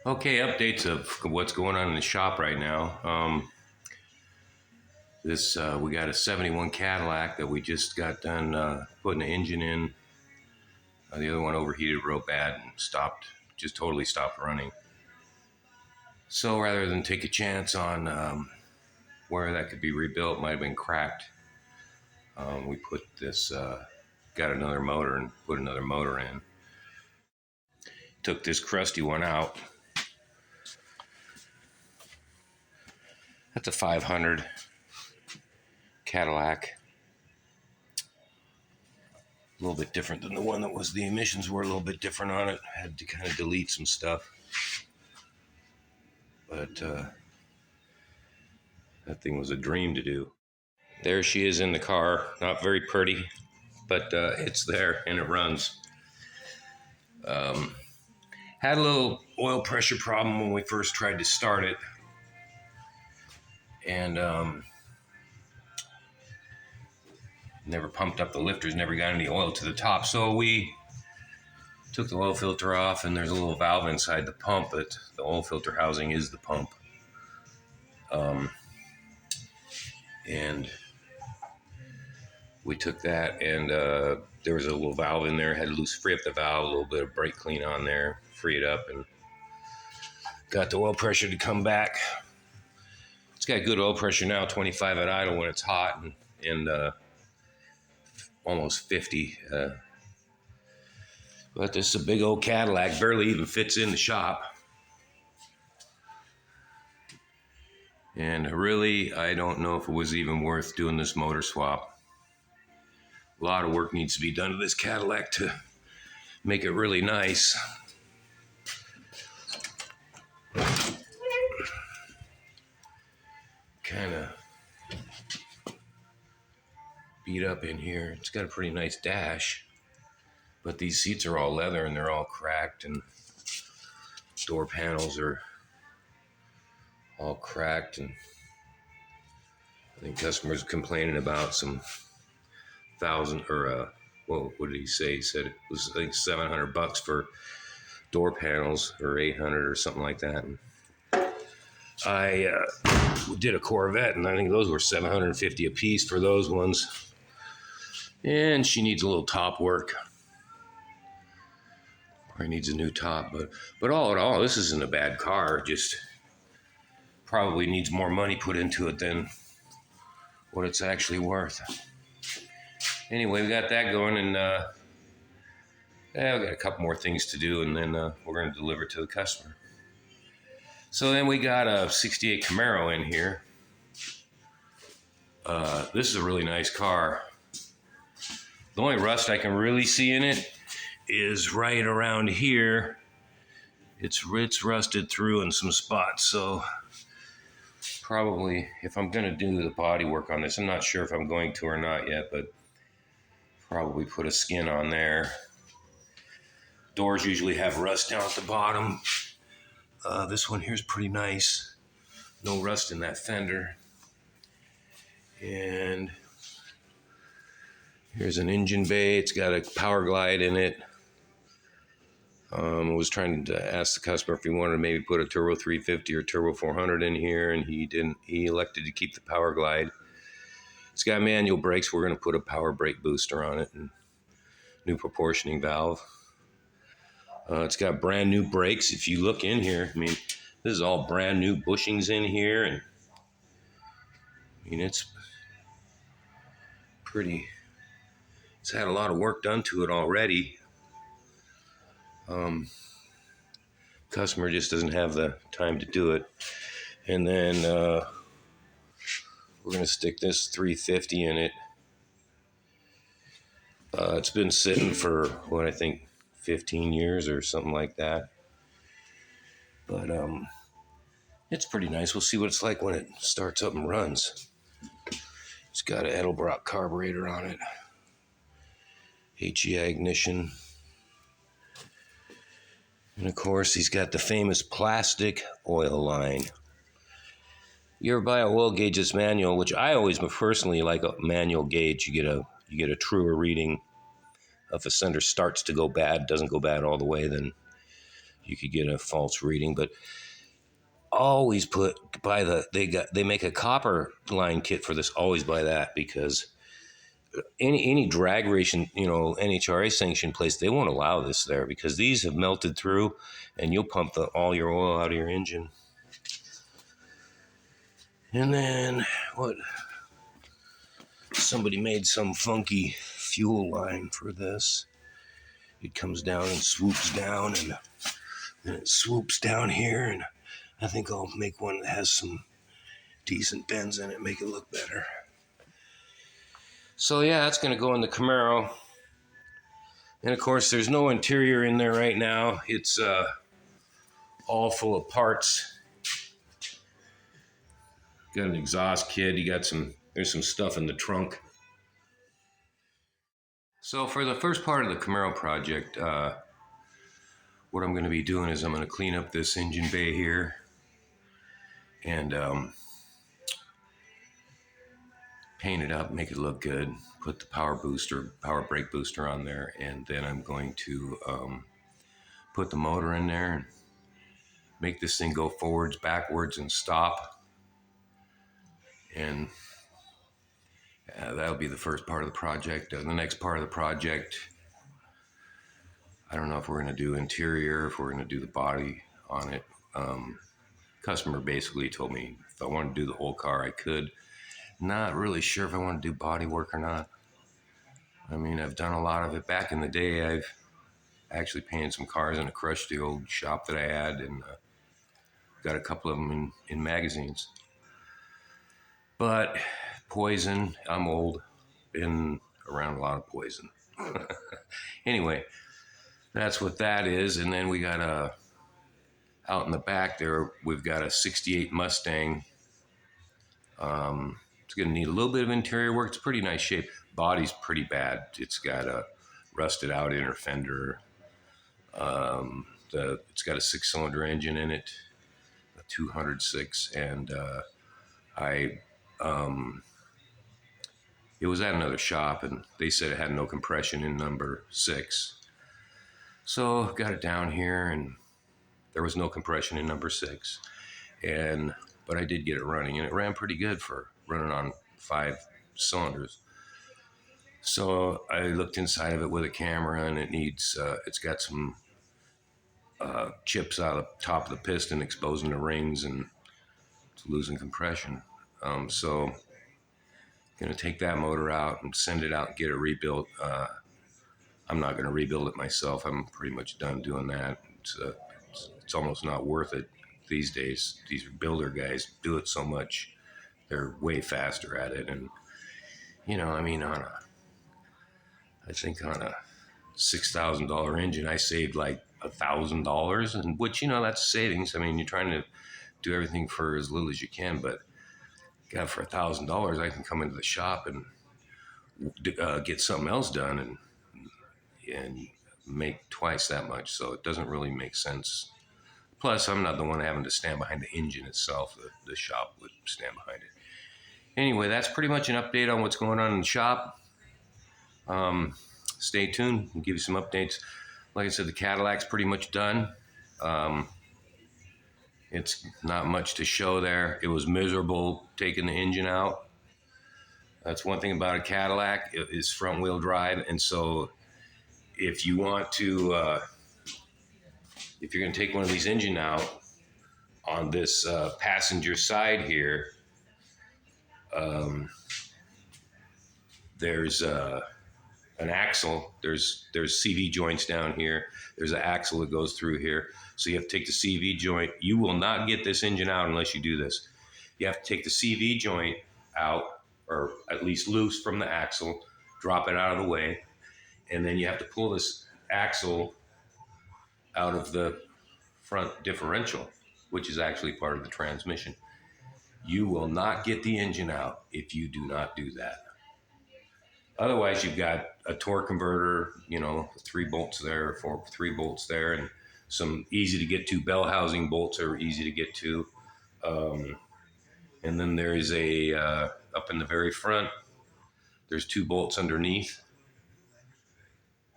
Okay, updates of what's going on in the shop right now. We got a '71 Cadillac that we just got done putting the engine in. The other one overheated real bad and just totally stopped running. So rather than take a chance on where that could be rebuilt, might have been cracked. We got another motor and put another motor in. Took this crusty one out. That's a 500 Cadillac. A little bit different than the one that was. The emissions were a little bit different on it. Had to kind of delete some stuff. But that thing was a dream to do. There she is in the car. Not very pretty, but it's there and it runs. Had a little oil pressure problem when we first tried to start it. And never pumped up the lifters, never got any oil to the top. So we took the oil filter off, and there's a little valve inside the pump, but the oil filter housing is the pump. And we took that, and there was a little valve in there, had to free up the valve, a little bit of brake clean on there, free it up, and got the oil pressure to come back. It's got good oil pressure now, 25 at idle when it's hot, and almost 50. But this is a big old Cadillac, barely even fits in the shop. And really, I don't know if it was even worth doing this motor swap. A lot of work needs to be done to this Cadillac to make it really nice. Kind of beat up in here. It's got a pretty nice dash, but these seats are all leather and they're all cracked, and door panels are all cracked, and I think customers complaining about some what did he say? He said it was, I think, $700 for door panels, or 800 or something like that. And I did a Corvette, and I think those were $750 a piece for those ones. And she needs a little top work. Or needs a new top, but all in all, this isn't a bad car. Just probably needs more money put into it than what it's actually worth. Anyway, we got that going, and we got a couple more things to do, and then we're going to deliver to the customer. So then we got a '68 Camaro in here. This is a really nice car. The only rust I can really see in it is right around here. It's rusted through in some spots, so probably if I'm going to do the body work on this, I'm not sure if I'm going to or not yet, but probably put a skin on there. Doors usually have rust down at the bottom. This one here is pretty nice. No rust in that fender. And here's an engine bay. It's got a power glide in it. I was trying to ask the customer if he wanted to maybe put a Turbo 350 or Turbo 400 in here, and he didn't. He elected to keep the power glide. It's got manual brakes. We're going to put a power brake booster on it and new proportioning valve. It's got brand new brakes. If you look in here, I mean, this is all brand new bushings in here, and I mean, it's pretty. It's had a lot of work done to it already. Customer just doesn't have the time to do it. And then we're going to stick this 350 in it. It's been sitting for, what, I think 15 years or something like that. But it's pretty nice. We'll see what it's like when it starts up and runs. It's got an Edelbrock carburetor on it. HEI ignition. And of course, he's got the famous plastic oil line. You ever buy a oil gauge that's manual, which I always personally like a manual gauge. You get a truer reading. If a sender starts to go bad, doesn't go bad all the way, then you could get a false reading. But always they make a copper line kit for this. Always buy that, because any drag racing, NHRA sanctioned place, they won't allow this there, because these have melted through, and you'll pump all your oil out of your engine. And then somebody made some funky fuel line for this. It comes down and swoops down, and then it swoops down here, and I think I'll make one that has some decent bends in it, make it look better. So yeah, that's going to go in the Camaro. And of course, there's no interior in there right now. It's all full of parts. Got an exhaust kit. There's some stuff in the trunk. So for the first part of the Camaro project, what I'm going to be doing is I'm going to clean up this engine bay here, and paint it up, make it look good, put the power brake booster on there, and then I'm going to put the motor in there and make this thing go forwards, backwards, and stop. And that'll be the first part of the project. The next part of the project, I don't know if we're going to do interior, if we're going to do the body on it. Customer basically told me if I wanted to do the whole car, I could. Not really sure if I want to do body work or not. I mean, I've done a lot of it. Back in the day, I've actually painted some cars in a crusty old shop that I had, and got a couple of them in magazines. But poison, I'm old, been around a lot of poison. Anyway, that's what that is. And then we got out in the back there, we've got a 68 Mustang. It's going to need a little bit of interior work. It's pretty nice shape. Body's pretty bad. It's got a rusted out inner fender. It's got a 6-cylinder engine in it, a 206, and it was at another shop, and they said it had no compression in number 6. So got it down here, and there was no compression in number 6, but I did get it running, and it ran pretty good for running on 5 cylinders. So I looked inside of it with a camera, and it's got some chips out of the top of the piston exposing the rings, and it's losing compression. So going to take that motor out and send it out and get it rebuilt. I'm not going to rebuild it myself. I'm pretty much done doing that. It's almost not worth it these days. These builder guys do it so much. They're way faster at it. And, I mean, I think on a $6,000 engine, I saved like $1,000, and which, that's savings. I mean, you're trying to do everything for as little as you can, but God, for $1,000, I can come into the shop and get something else done and make twice that much. So it doesn't really make sense. Plus, I'm not the one having to stand behind the engine itself. The shop would stand behind it. Anyway, that's pretty much an update on what's going on in the shop. Stay tuned. I'll give you some updates. Like I said, the Cadillac's pretty much done. It's not much to show there. It was miserable taking the engine out. That's one thing about a Cadillac. It is front wheel drive. And so if you want to, if you're going to take one of these engine out on this passenger side here, there's an axle. There's CV joints down here. There's an axle that goes through here. So you have to take the CV joint. You will not get this engine out unless you do this. You have to take the CV joint out, or at least loose from the axle, drop it out of the way, and then you have to pull this axle out of the front differential, which is actually part of the transmission. You will not get the engine out if you do not do that. Otherwise, you've got a torque converter, 3 bolts there, 3 bolts there, and some easy to get to bell housing bolts are easy to get to. And then there's up in the very front, there's 2 bolts underneath.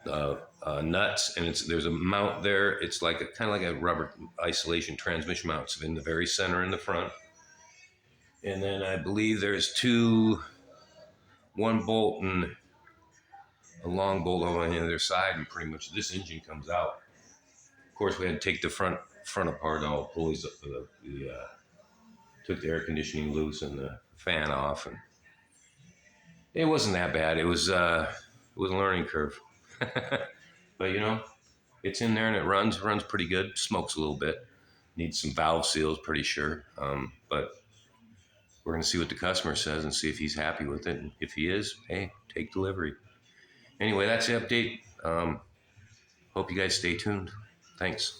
nuts, and there's a mount there. It's like a kind of like a rubber isolation transmission mount. It's in the very center in the front, and then I believe there's one bolt and a long bolt on the other side, and pretty much this engine comes out. Of course, we had to take the front apart, all pulleys up took the air conditioning loose and the fan off, and it wasn't that bad. It was a learning curve, but it's in there and it runs pretty good. Smokes a little bit, needs some valve seals, pretty sure. But we're gonna see what the customer says and see if he's happy with it. And if he is, hey, take delivery. Anyway, that's the update. Hope you guys stay tuned. Thanks.